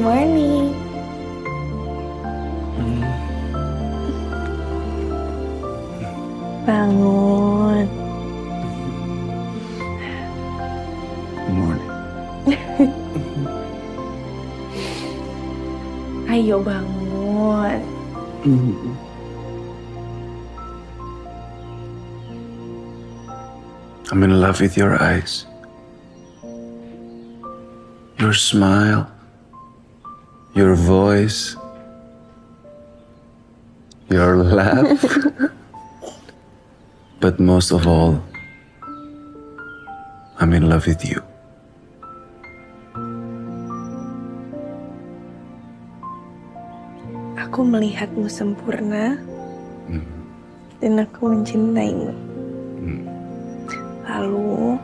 morning. Bangun. Good morning. Ayo bangun. I'm in love with your eyes. Your smile. Your voice. Your laugh. But most of all, I'm in love with you. Aku melihatmu sempurna dan aku mencintaimu. Lalu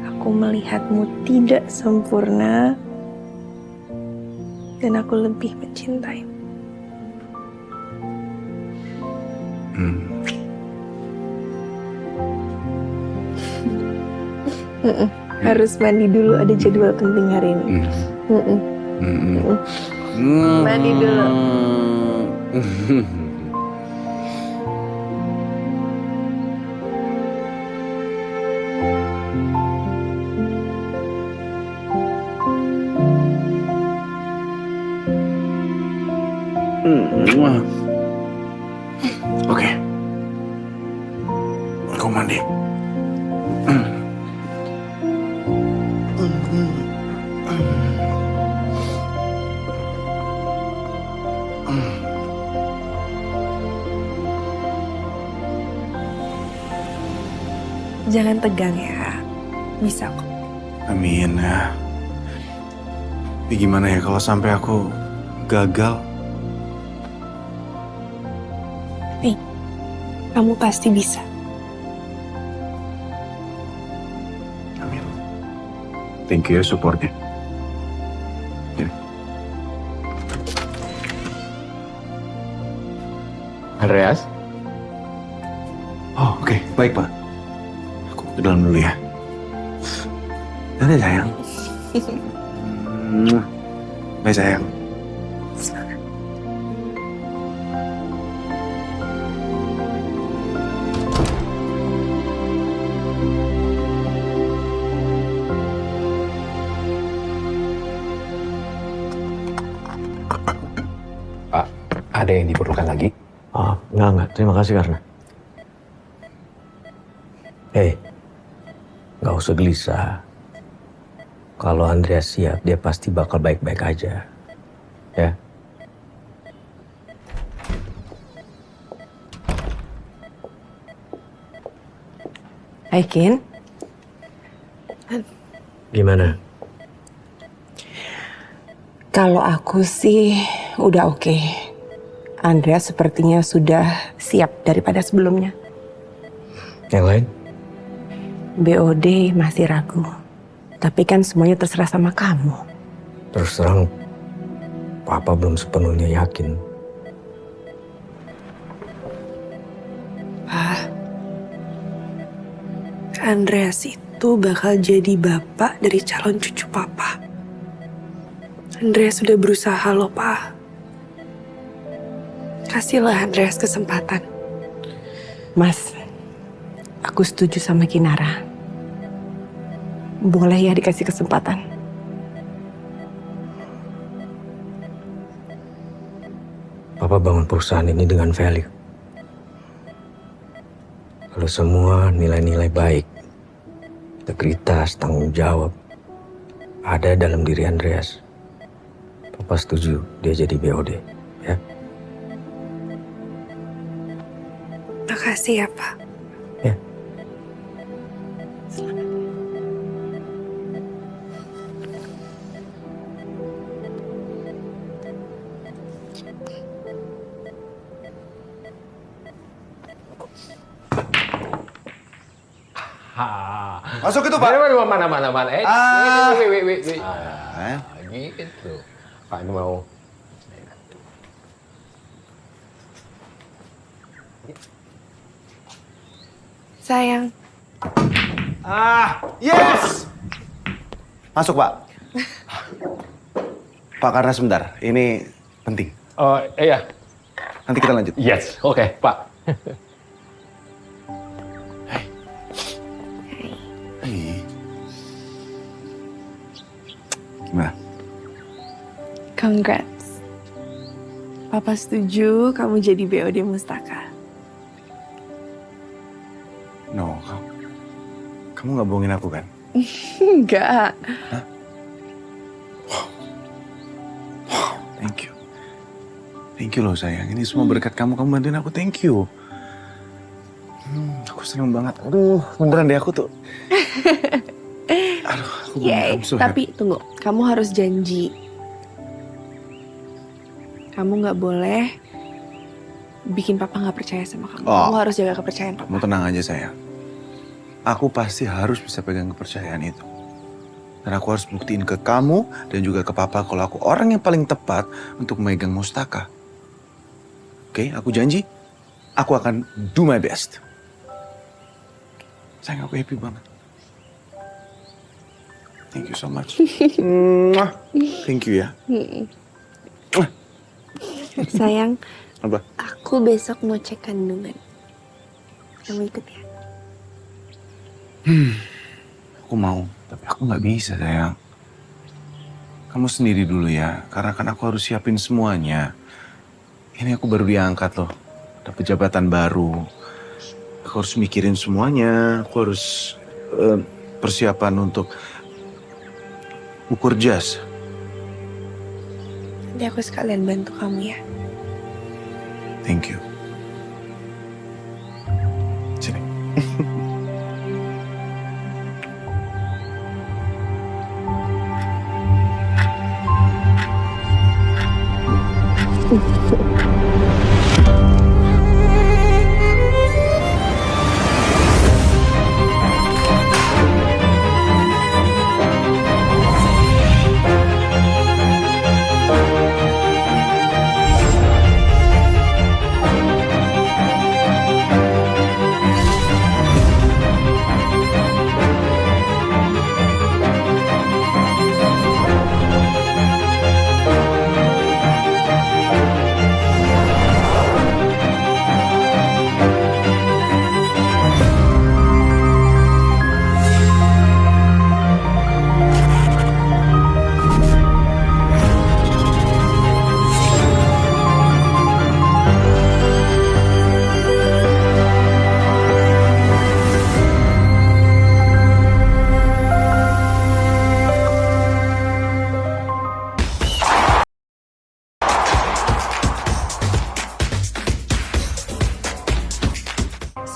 aku melihatmu tidak sempurna dan aku lebih mencintaimu. Harus mandi dulu, ada jadwal penting hari ini. Mandi dulu. Oke. Aku mandi. Jangan tegang ya, bisa kok. Amin ya. Tapi gimana ya kalau sampai aku gagal? Nih, kamu pasti bisa. Amin. Thank you ya supportnya. Ya. Andreas? Oh, oke. Baik, Pak. Aku ke dalam dulu ya. Dadah, sayang. Bye, sayang. Pak, ada yang diperlukan lagi? Oh, enggak. Terima kasih karena. Hei, nggak usah gelisah. Kalau Andreas siap, dia pasti bakal baik-baik aja. Ya. Hai, Kin. Gimana? Kalau aku sih udah oke. Andrea sepertinya sudah siap daripada sebelumnya. Yang lain? BOD masih ragu. Tapi kan semuanya terserah sama kamu. Terus terang, Papa belum sepenuhnya yakin. Pak, Andreas itu bakal jadi bapak dari calon cucu Papa. Andreas sudah berusaha loh, Pak. Kasihlah Andreas kesempatan. Mas, aku setuju sama Kinara. Boleh ya dikasih kesempatan? Papa bangun perusahaan ini dengan value. Kalau semua nilai-nilai baik, integritas, tanggung jawab, ada dalam diri Andreas. Papa setuju dia jadi BOD, ya. Makasih ya, Pak. Ya. Masuk itu, Pak. Mana. Wait. Gitu. Pak ini mau. Sayang. Yes! Masuk, Pak. Pak Karna sebentar, ini penting. Oh, iya. Nanti kita lanjut. Yes, oke, Pak. Hai. Gimana? Congrats. Papa setuju kamu jadi BOD Mustaka. No, kamu nggak bohongin aku kan? Enggak. Hah? Thank you. Thank you loh sayang. Ini semua berkat kamu bantuin aku. Thank you. Aku seneng banget. Aduh, beneran deh aku tuh. Aduh, aku Yay. I'm so Tapi tunggu, kamu harus janji. Kamu nggak boleh bikin papa nggak percaya sama kamu. Oh. Kamu harus jaga kepercayaan papa. Kamu tenang aja sayang. Aku pasti harus bisa pegang kepercayaan itu. Dan aku harus buktiin ke kamu dan juga ke papa kalau aku orang yang paling tepat untuk memegang Mustaka. Oke, aku janji. Aku akan do my best. Sayang, aku happy banget. Thank you so much. Mwah. Thank you ya. Sayang, Apa? aku besok mau cek kandungan. Kamu ikut ya? Aku mau, tapi aku nggak bisa sayang. Kamu sendiri dulu ya, karena kan aku harus siapin semuanya. Ini aku baru diangkat loh, dapat jabatan baru. Aku harus mikirin semuanya, aku harus persiapan untuk ukur jas. Nanti aku sekalian bantu kamu ya. Thank you. Sini.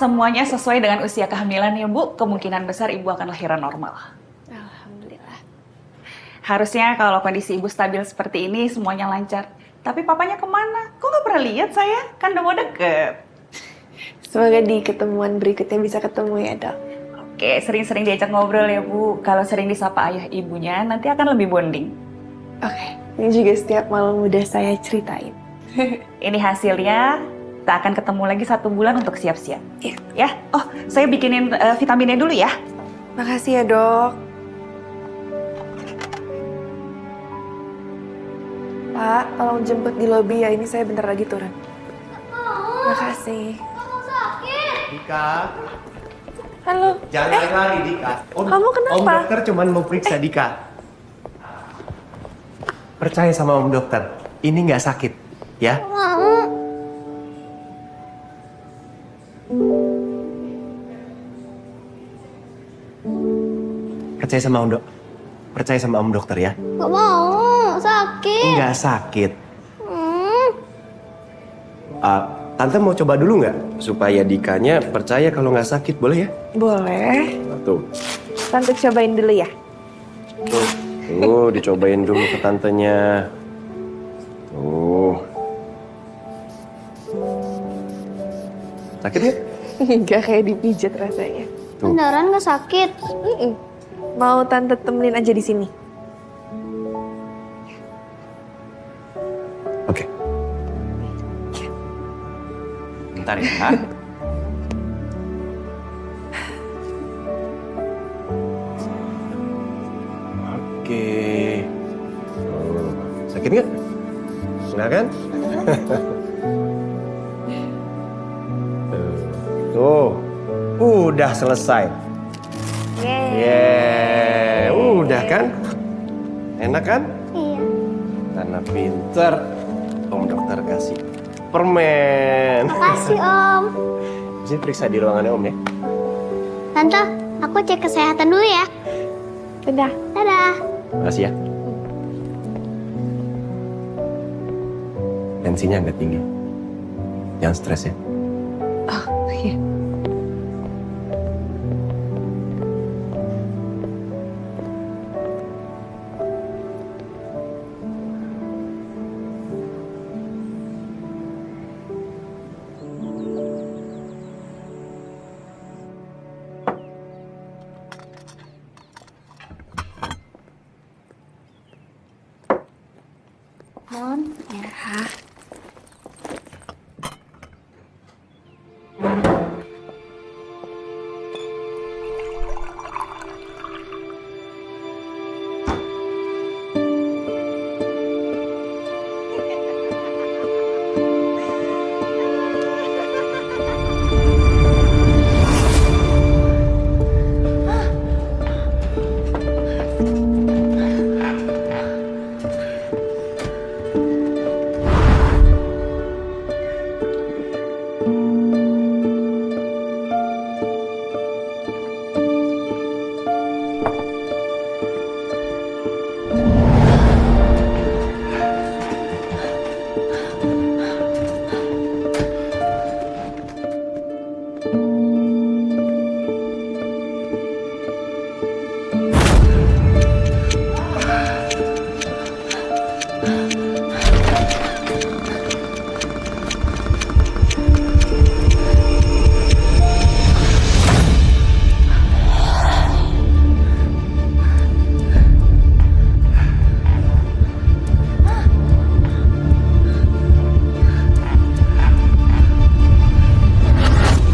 Semuanya sesuai dengan usia kehamilan ya Bu, kemungkinan besar Ibu akan lahiran normal. Alhamdulillah. Harusnya kalau kondisi Ibu stabil seperti ini semuanya lancar. Tapi papanya kemana? Kok nggak pernah lihat saya? Kan udah mau deket. Semoga di ketemuan berikutnya bisa ketemu ya, Dok. Oke, sering-sering diajak ngobrol ya Bu. Kalau sering disapa ayah ibunya nanti akan lebih bonding. Oke, ini juga setiap malam udah saya ceritain. Ini hasilnya. Kita akan ketemu lagi 1 bulan untuk siap-siap. Iya. Ya, oh saya bikinin vitaminnya dulu ya. Makasih ya, Dok. Pak, tolong jemput di lobi ya. Ini saya bentar lagi turun. Makasih. Dika, Halo. jangan lari-lari Dika. Kamu kenapa? Om dokter cuman mau periksa Dika. Percaya sama Om dokter, ini nggak sakit, ya? Percaya sama Om dok, percaya sama Om dokter ya. Gak mau, sakit. Nggak sakit. Tante mau coba dulu nggak supaya Dikanya percaya kalau nggak sakit, boleh ya? Boleh. Tuh. Tante cobain dulu ya. Tuh, dicobain dulu ke tantenya. Tuh. Sakit ya? Enggak kayak dipijat rasanya. Tuh. Beneran gak sakit? Mau tante temenin aja di sini. Oke. Bentar ya. Oke. Sakit nggak? Enggak kan? Tuh, udah selesai. Yeay, udah kan? Enak kan? Iya. Karena pinter, Om dokter kasih permen. Makasih Om. Bisa periksa di ruangannya Om ya? Tante, aku cek kesehatan dulu ya. Udah. Dadah. Makasih ya. Tensinya agak tinggi. Jangan stres ya. Oh, iya. Non, ya.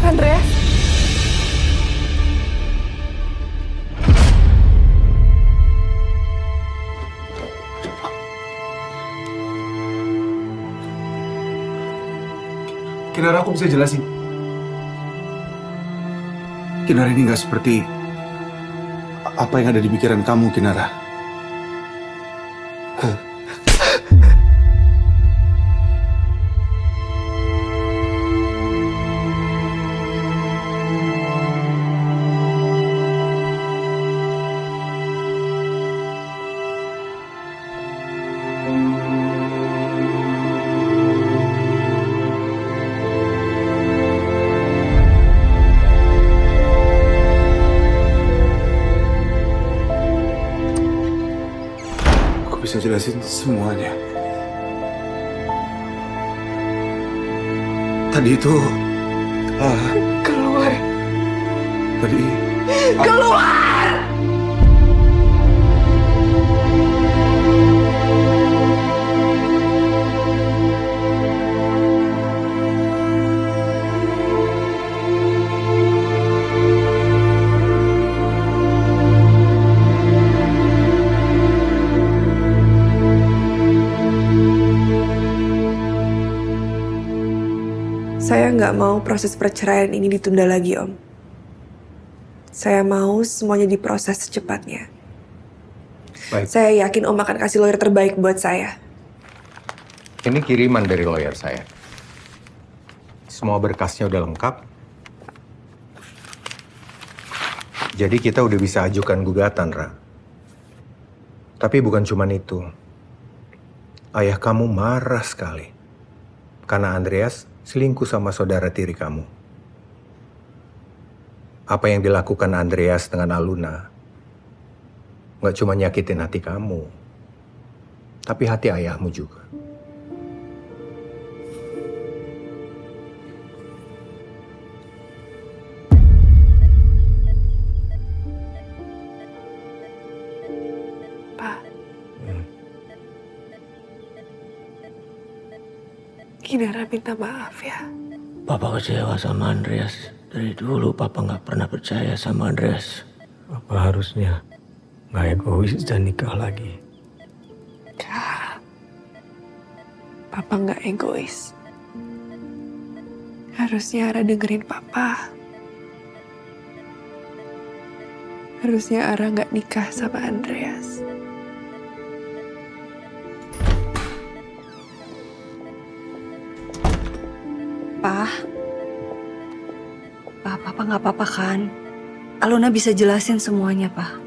Andreas? Kinara, aku bisa jelasin. Kinara ini nggak seperti apa yang ada di pikiran kamu, Kinara. Bisa jelasin semuanya. Tadi itu... Keluar. Tadi... Keluar! Saya nggak mau proses perceraian ini ditunda lagi, Om. Saya mau semuanya diproses secepatnya. Baik. Saya yakin Om akan kasih lawyer terbaik buat saya. Ini kiriman dari lawyer saya. Semua berkasnya udah lengkap. Jadi kita udah bisa ajukan gugatan, Ra. Tapi bukan cuma itu. Ayah kamu marah sekali. Karena Andreas selingkuh sama saudara tiri kamu. Apa yang dilakukan Andreas dengan Aluna nggak cuma nyakitin hati kamu, tapi hati ayahmu juga. Pak. Kinara minta maaf ya. Papa kecewa sama Andreas. Dari dulu Papa nggak pernah percaya sama Andreas. Papa harusnya nggak egois dan nikah lagi. Papa nggak egois. Harusnya Ara dengerin Papa. Harusnya Ara nggak nikah sama Andreas. Papa nggak apa-apa kan? Alona bisa jelasin semuanya, Pak.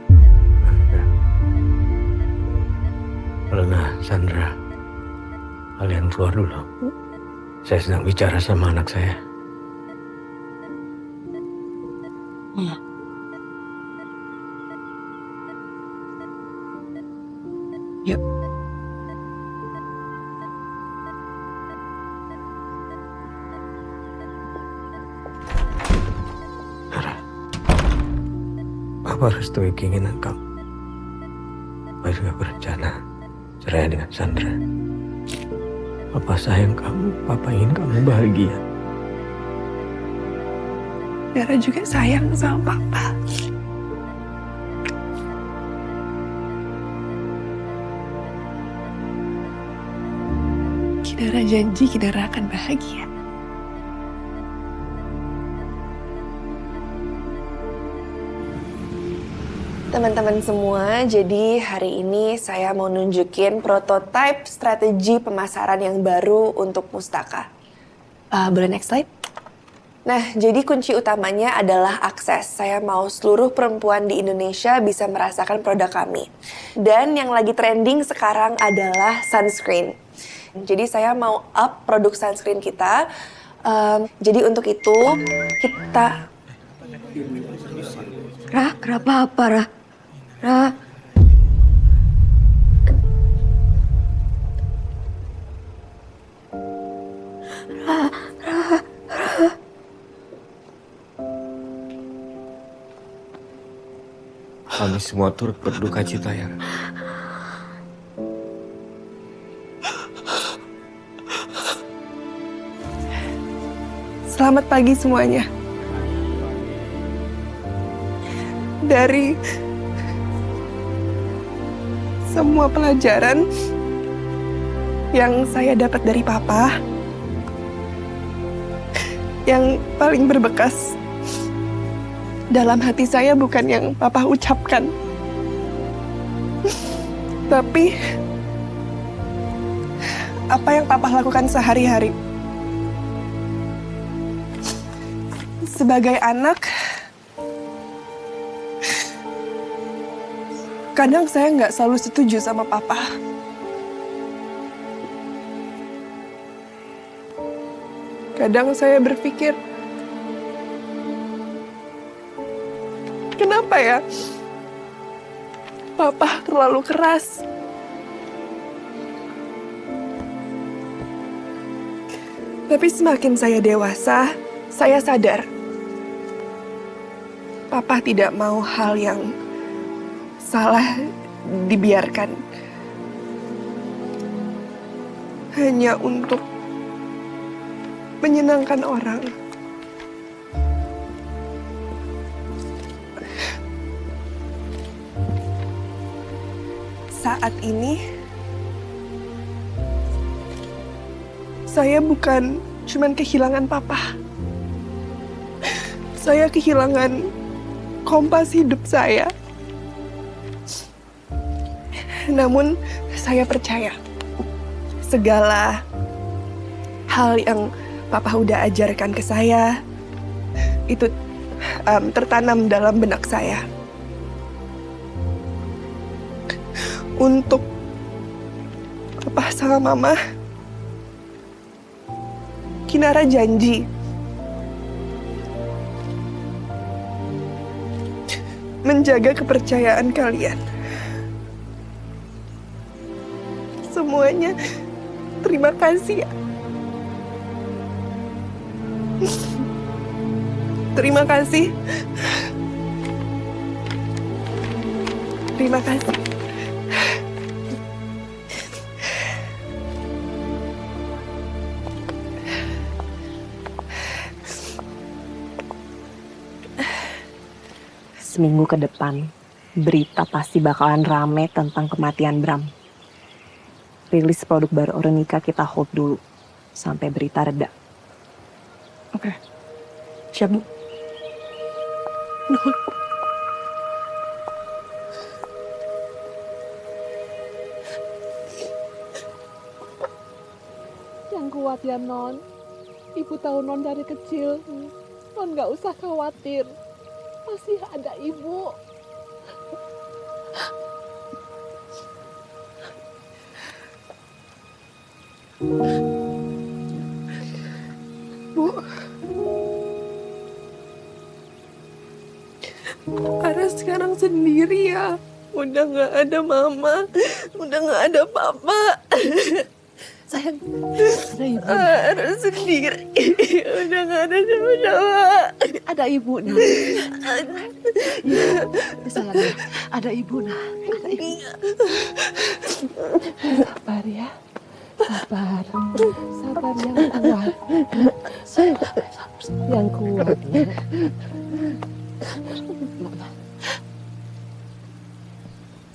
Alona, Sandra, kalian keluar dulu. Saya sedang bicara sama anak saya. Yuk. Papa restui keinginan kamu. Papa juga berencana cerai dengan Sandra. Papa sayang kamu, Papa ingin kamu bahagia. Ara juga sayang sama Papa. Kinara janji Kinara akan bahagia. Teman-teman semua, jadi hari ini saya mau nunjukin prototipe strategi pemasaran yang baru untuk Mustaka. Boleh next slide? Nah, jadi kunci utamanya adalah akses. Saya mau seluruh perempuan di Indonesia bisa merasakan produk kami. Dan yang lagi trending sekarang adalah sunscreen. Jadi saya mau up produk sunscreen kita. Jadi untuk itu kita... Rah, kenapa apa, Rah? Rah. Kami semua turut berduka cita ya. Selamat pagi semuanya. Dari semua pelajaran yang saya dapat dari Papa, yang paling berbekas dalam hati saya bukan yang Papa ucapkan, tapi apa yang Papa lakukan sehari-hari. Sebagai anak, kadang saya nggak selalu setuju sama Papa. Kadang saya berpikir, kenapa ya Papa terlalu keras? Tapi semakin saya dewasa, saya sadar Papa tidak mau hal yang salah dibiarkan hanya untuk menyenangkan orang. Saat ini saya bukan cuman kehilangan Papa. Saya kehilangan kompas hidup saya. Namun saya percaya segala hal yang Papa udah ajarkan ke saya itu tertanam dalam benak saya. Untuk Papa sama Mama, Kinara janji menjaga kepercayaan kalian. Semuanya terima kasih ya. Terima kasih. Terima kasih. Seminggu ke depan, berita pasti bakalan rame tentang kematian Bram. rilis produk baru Orenica kita hold dulu sampai berita reda. Oke. Siap, Bu. Nuhun. Yang kuat ya Non. Ibu tahu Non dari kecil. Non gak usah khawatir. Masih ada ibu. Bu. Ara sekarang sendiri ya. Udah gak ada mama. Udah gak ada papa. Sayang, ada ibu. Ara sendiri. Udah gak ada siapa-siapa. Ada ibu, Nah. Ya, sayang, ada ibu, Nah. Ada ibu. Sabar ya. Sabar. Sabar yang kuat. Sabar. Yang kuat. Ya.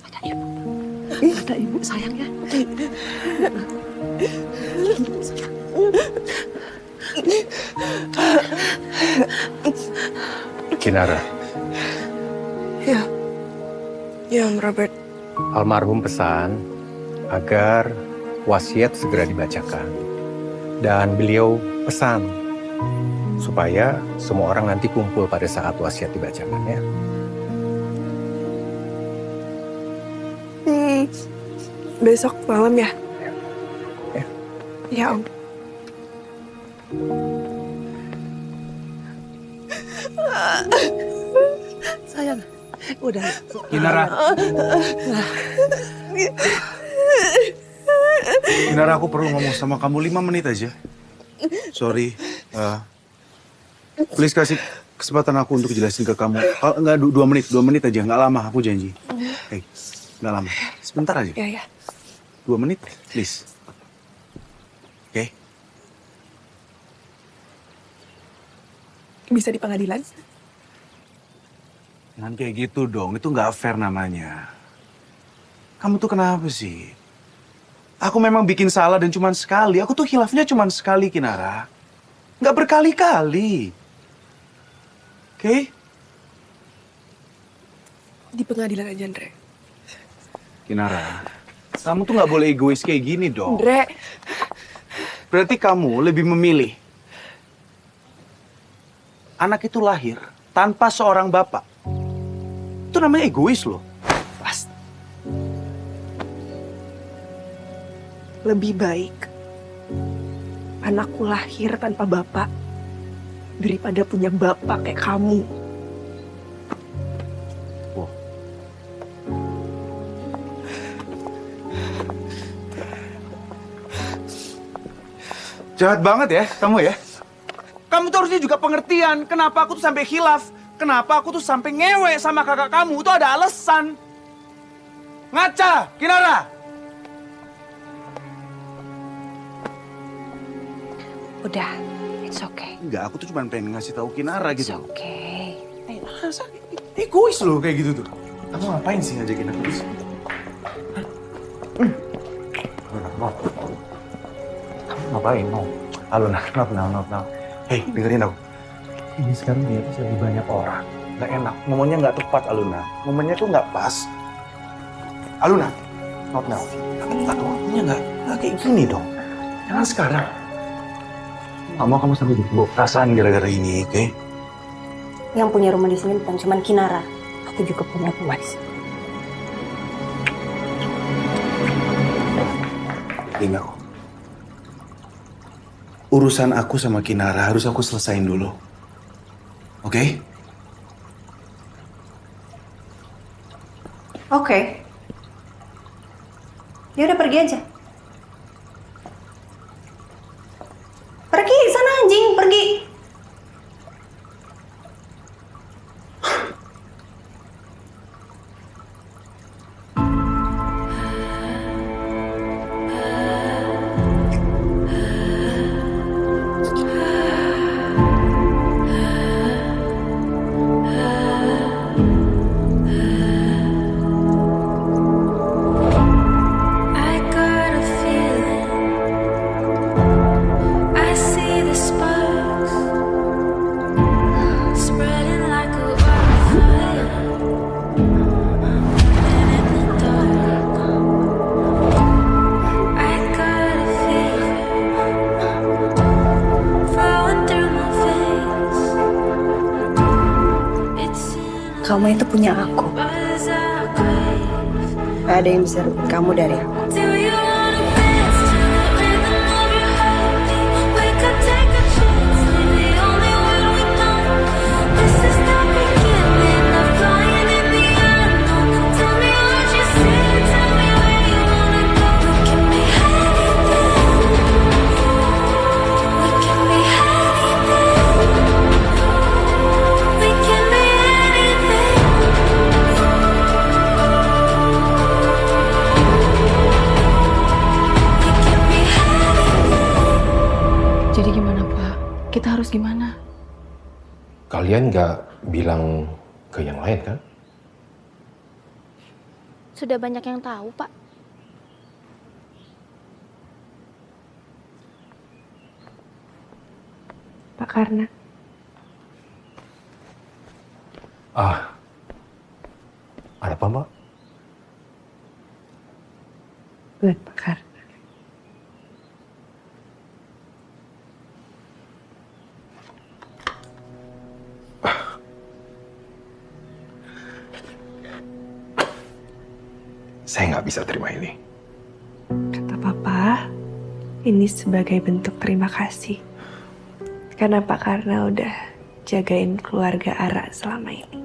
Ada ibu. Ada ibu sayang ya. Kinara, Ya. Ya, Om Robert. almarhum pesan agar wasiat segera dibacakan. Dan beliau pesan supaya semua orang nanti kumpul pada saat wasiat dibacakan ya. Besok malam ya? Ya. Ya, Om. Sayang, udah. Kinara. Kinara, aku perlu ngomong sama kamu 5 menit aja. Sorry. Please kasih kesempatan aku untuk jelasin ke kamu. Kalau enggak 2 menit aja, nggak lama, aku janji. Hey, nggak lama. Sebentar aja. Ya. 2 menit, please. Oke? Bisa di pengadilan? Jangan kayak gitu dong, itu nggak fair namanya. Kamu tuh kenapa sih? Aku memang bikin salah dan cuman sekali. Aku tuh khilafnya cuman sekali, Kinara. Nggak berkali-kali. Oke? Di pengadilan aja, Andre. Kinara, kamu tuh nggak boleh egois kayak gini dong. Andre. Berarti kamu lebih memilih anak itu lahir tanpa seorang bapak. Itu namanya egois loh. Lebih baik anakku lahir tanpa bapak daripada punya bapak kayak kamu. Jahat banget ya kamu ya. Kamu tuh harusnya juga pengertian. Kenapa aku tuh sampai khilaf? Kenapa aku tuh sampai ngewe sama kakak kamu? Itu ada alasan. Ngaca, Kinara. Udah, it's okay. Enggak, aku tuh cuma pengen ngasih tahu Kinara gitu. It's okay. Masa egois loh kayak gitu tuh. Kamu ngapain sih ngajakin aku di sini? Kamu ngapain mau? Halo, nah. Hei, dengerin aku. Ini sekarang di atas lebih banyak orang. Gak enak. Ngomongnya nggak tepat, Aluna. Ngomongnya tuh nggak pas. Aluna, not now. Ngomongnya nggak kayak gini dong. Jangan sekarang. Nggak mau kamu sampai dibawa perasaan gara-gara ini, oke? Yang punya rumah di sini bukan cuma Kinara, aku juga punya rumah di sini. Dengar aku. Urusan aku sama Kinara harus aku selesain dulu. Oke? Oke. Ya udah pergi aja. Pergi sana anjing, pergi. I got kamu itu punya aku. Gak ada yang bisa rebut kamu dari aku. Jadi gimana Pak? Kita harus gimana? Kalian nggak bilang ke yang lain kan? Sudah banyak yang tahu, Pak. Pak Karna. Ada apa, Mbak? Buat Pak Karna. Saya nggak bisa terima ini. Kata Papa, ini sebagai bentuk terima kasih. Karena Pak Karna udah jagain keluarga Ara selama ini.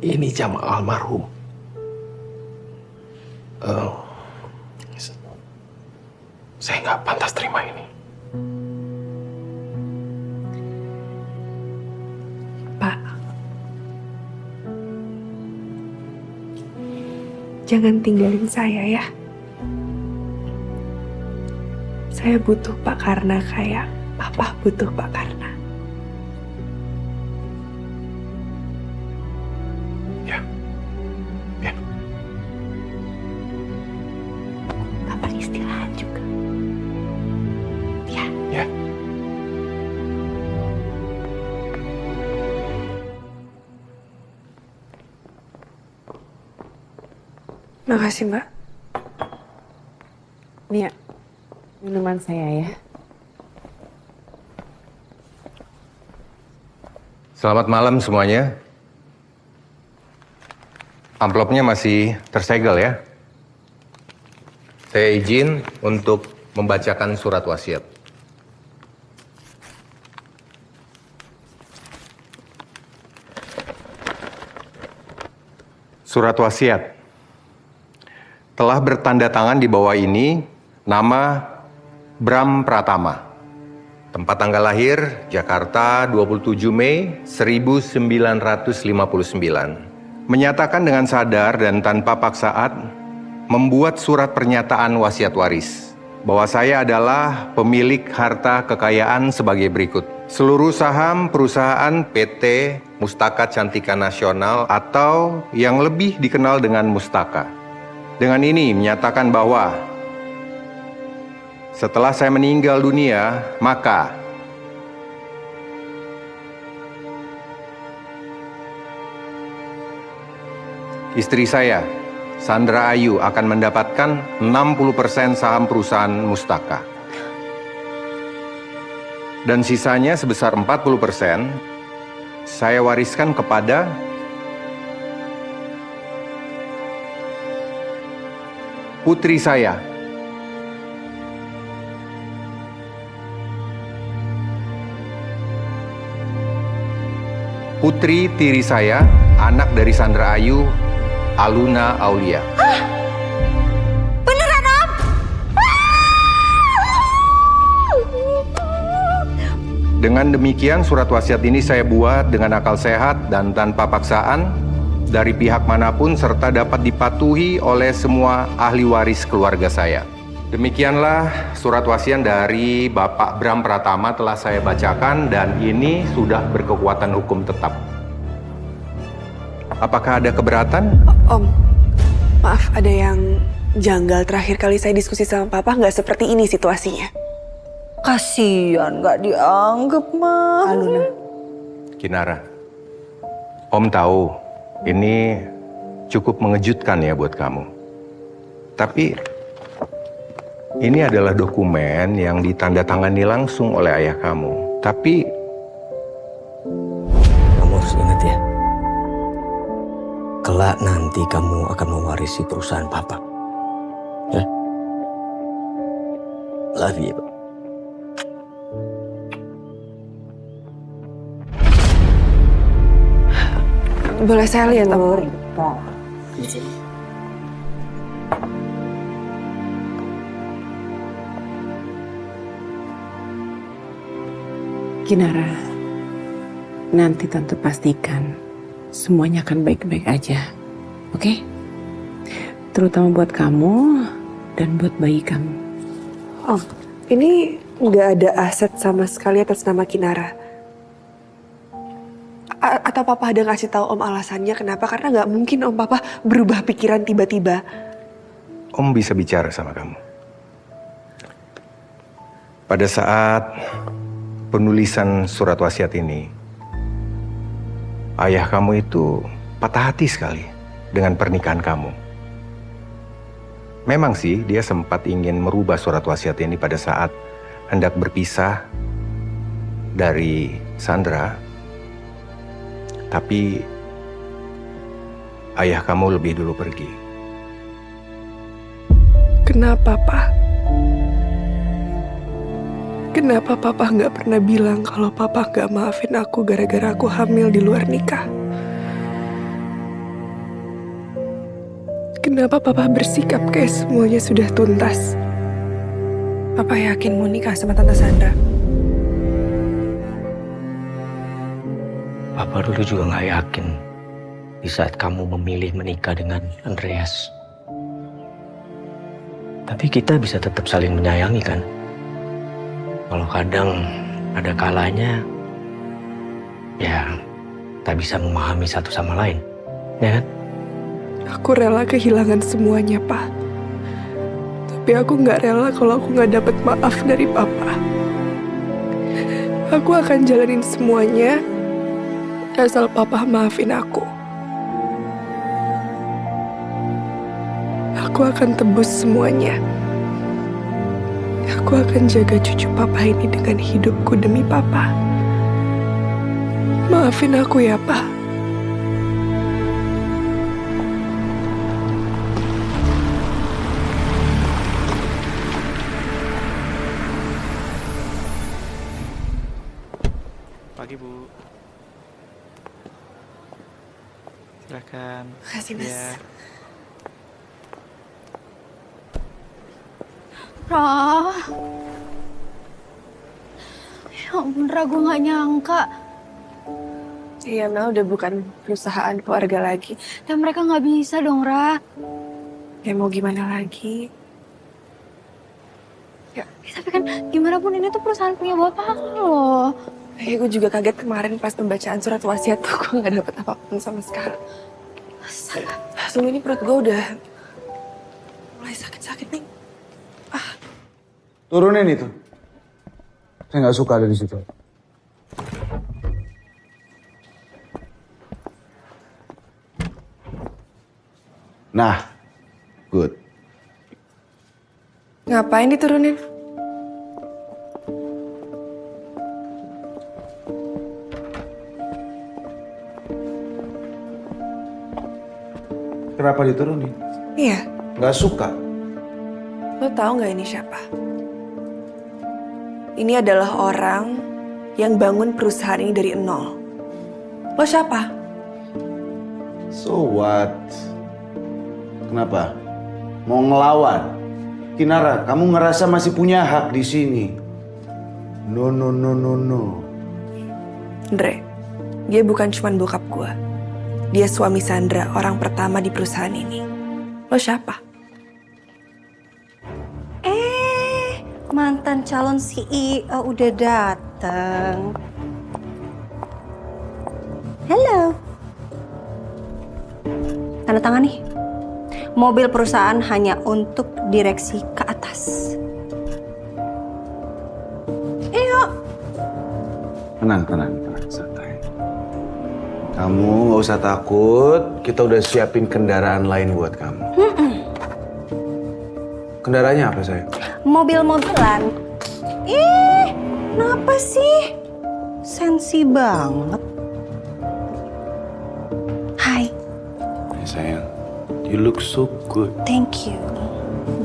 Ini jam almarhum. Saya nggak pantas terima ini. Pak, jangan tinggalin saya ya. Saya butuh Pak Karna kayak Papa butuh Pak Karna. Ya. Papa istirahat juga. Ya. Ya. Makasih, Mbak. Nih ya, minuman saya ya. Selamat malam semuanya. Amplopnya masih tersegel ya. Saya izin untuk membacakan surat wasiat. Surat wasiat. Telah bertanda tangan di bawah ini nama Bram Pratama. Tempat tanggal lahir Jakarta 27 Mei 1959. Menyatakan dengan sadar dan tanpa paksaan membuat surat pernyataan wasiat waris bahwa saya adalah pemilik harta kekayaan sebagai berikut. Seluruh saham perusahaan PT Mustaka Cantika Nasional atau yang lebih dikenal dengan Mustaka. Dengan ini menyatakan bahwa setelah saya meninggal dunia, maka istri saya, Sandra Ayu, akan mendapatkan 60% saham perusahaan Mustaka. Dan sisanya sebesar 40% saya wariskan kepada putri saya. Putri tiri saya, anak dari Sandra Ayu, Aluna Aulia. Beneran, Om? Dengan demikian, surat wasiat ini saya buat dengan akal sehat dan tanpa paksaan dari pihak manapun serta dapat dipatuhi oleh semua ahli waris keluarga saya. Demikianlah surat wasiat dari Bapak Bram Pratama telah saya bacakan dan ini sudah berkekuatan hukum tetap. Apakah ada keberatan? Om, maaf ada yang janggal. Terakhir kali saya diskusi sama Papa nggak seperti ini situasinya. Kasian nggak dianggap, Mah. Aluna. Kinara, Om tahu ini cukup mengejutkan ya buat kamu. Tapi Ini adalah dokumen yang ditandatangani langsung oleh ayah kamu. Tapi kamu harus ingat ya, kelak nanti kamu akan mewarisi perusahaan papa. Ya? Love you. Boleh saya lihat, Om? Kinara, nanti Tante pastikan semuanya akan baik-baik aja, oke? Terutama buat kamu dan buat bayi kamu. Om, ini nggak ada aset sama sekali atas nama Kinara. Atau Papa ada ngasih tahu Om alasannya kenapa? Karena nggak mungkin Om Papa berubah pikiran tiba-tiba. Om bisa bicara sama kamu. Pada saat penulisan surat wasiat ini, ayah kamu itu patah hati sekali dengan pernikahan kamu. Memang sih dia sempat ingin merubah surat wasiat ini pada saat hendak berpisah dari Sandra. Tapi ayah kamu lebih dulu pergi. Kenapa, Pak? Kenapa Papa nggak pernah bilang kalau Papa nggak maafin aku gara-gara aku hamil di luar nikah? Kenapa Papa bersikap kayak semuanya sudah tuntas? Papa yakin mau nikah sama Tante Sandra? Papa dulu juga nggak yakin di saat kamu memilih menikah dengan Andreas. Tapi kita bisa tetap saling menyayangi kan? Kalau kadang ada kalanya, ya tak bisa memahami satu sama lain, ya kan? Aku rela kehilangan semuanya, Pak. Tapi aku nggak rela kalau aku nggak dapet maaf dari Papa. Aku akan jalanin semuanya, asal Papa maafin aku. Aku akan tebus semuanya. Aku akan jaga cucu Papa ini dengan hidupku demi Papa. Maafin aku ya, Pak. Pagi, Bu. Silakan. Makasih, Mas. Ya. Ra. Ya ampun, Ra, gue gak nyangka. Iya, Mel udah bukan perusahaan keluarga lagi. Dan mereka gak bisa dong, Ra. Ya mau gimana lagi? Ya, tapi kan gimana pun ini tuh perusahaan punya bapak lo. Ya gue juga kaget kemarin pas pembacaan surat wasiat tuh gue gak dapet apapun sama sekali. Langsung ini perut gue udah mulai sakit-sakit nih. Turunin itu. Saya nggak suka ada di situ. Nah, good. Ngapain diturunin? Kenapa diturunin? Iya. Nggak suka. Lo tahu nggak ini siapa? Ini adalah orang yang bangun perusahaan ini dari nol. Lo siapa? So what? Kenapa? Mau ngelawan? Kinara, kamu ngerasa masih punya hak di sini? No. Andre, dia bukan cuma bokap gue. Dia suami Sandra, orang pertama di perusahaan ini. Lo siapa? Mantan calon CEO udah dateng. Halo. Tanda tangan nih. Mobil perusahaan hanya untuk direksi ke atas. Iyo. Tenang, santai. Kamu nggak usah takut, kita udah siapin kendaraan lain buat kamu. Kendaraannya apa sayang? Mobil-mobilan. Ih, kenapa sih? Sensi banget. Hai, Ya sayang, you look so good. thank you.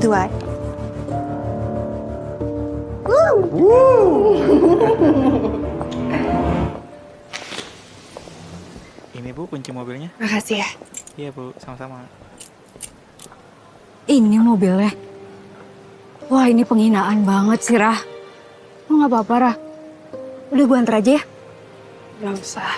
Do I? Ini Bu kunci mobilnya. Makasih ya. Iya Bu, sama-sama. Ini mobilnya. Wah, ini penghinaan banget sih, Rah. Lu nggak apa-apa, Rah. Udah gue antar aja ya. Gak usah.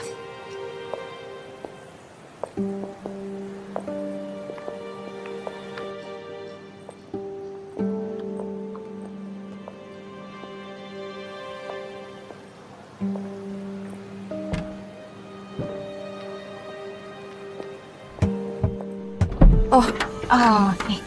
Oh, nih.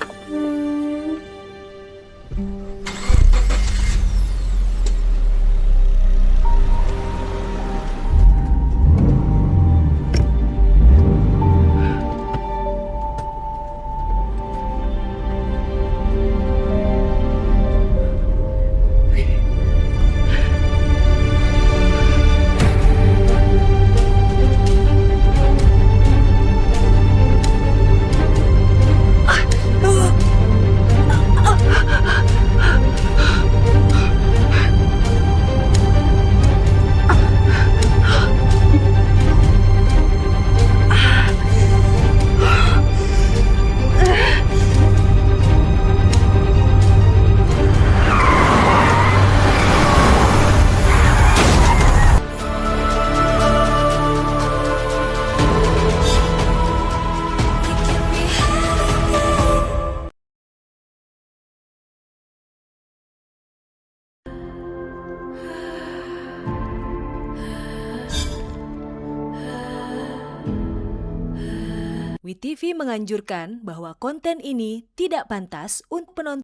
WeTV menganjurkan bahwa konten ini tidak pantas untuk penonton.